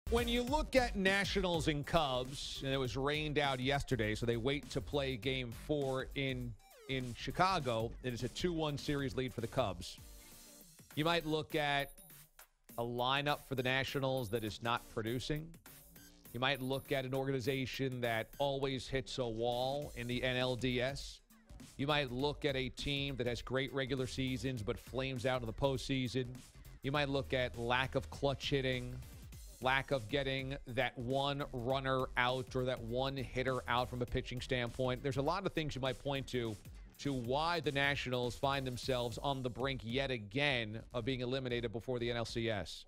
When you look at Nationals and Cubs, and it was rained out yesterday, so they wait to play Game 4 in Chicago. It is a 2-1 series lead for the Cubs. You might look at a lineup for the Nationals that is not producing. You might look at an organization that always hits a wall in the NLDS. You might look at a team that has great regular seasons but flames out in the postseason. You might look at lack of clutch hitting, lack of getting that one runner out or that one hitter out from a pitching standpoint. There's a lot of things you might point to why the Nationals find themselves on the brink yet again of being eliminated before the NLCS.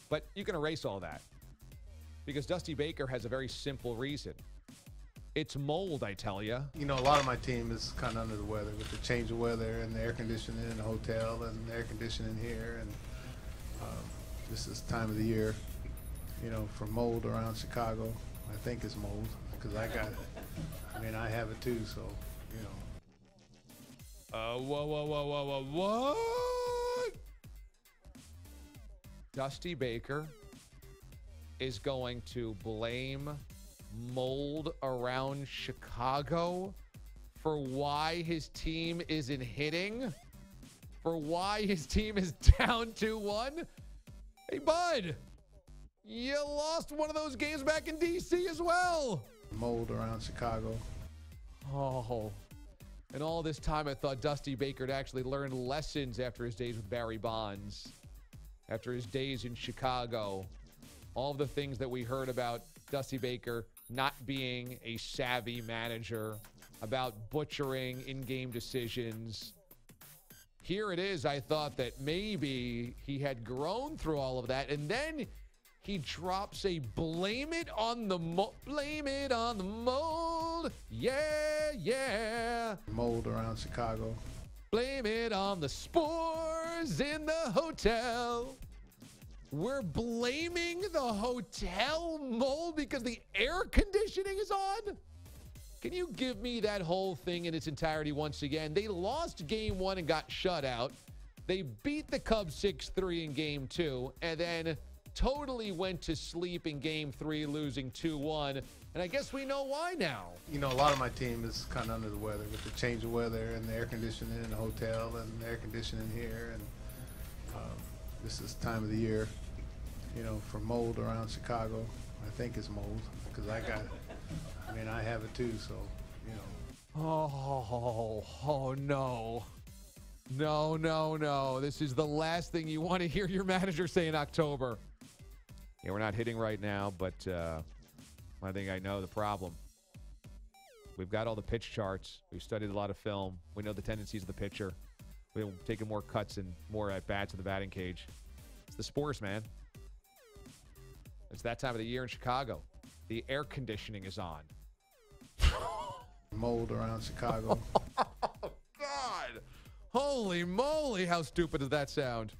But you can erase all that because Dusty Baker has a very simple reason. It's mold, I tell you. You know, a lot of my team is kind of under the weather with the change of weather and the air conditioning in the hotel and the air conditioning here. And this is time of the year, you know, for mold around Chicago. I think it's mold because I got it. I mean, I have it too, so, you know. What? Dusty Baker is going to blame mold around Chicago for why his team isn't hitting, for why his team is down 2-1. Hey, bud, you lost one of those games back in D.C. as well. Mold around Chicago. Oh, and all this time I thought Dusty Baker had actually learned lessons after his days with Barry Bonds, after his days in Chicago. All of the things that we heard about Dusty Baker not being a savvy manager, about butchering in-game decisions. Here it is. I thought that maybe he had grown through all of that, and then he drops a blame it on the mold. Yeah. Mold around Chicago. Blame it on the spores in the hotel. We're blaming the hotel mold because the air conditioning is on? Can you give me that whole thing in its entirety once again? They lost Game 1 and got shut out. They beat the Cubs 6-3 in Game 2 and then totally went to sleep in Game 3, losing 2-1. And I guess we know why now. You know, a lot of my team is kind of under the weather with the change of weather and the air conditioning in the hotel and the air conditioning here. And this is time of the year, you know, for mold around Chicago. I think it's mold because I got it. I mean, I have it too, so, you know. Oh, no. No. This is the last thing you want to hear your manager say in October. Yeah, we're not hitting right now, but I think I know the problem. We've got all the pitch charts. We've studied a lot of film. We know the tendencies of the pitcher. We've taken more cuts and more at-bats in the batting cage. It's the spores, man. It's that time of the year in Chicago. The air conditioning is on. Mold around Chicago. Oh, God. Holy moly, how stupid does that sound?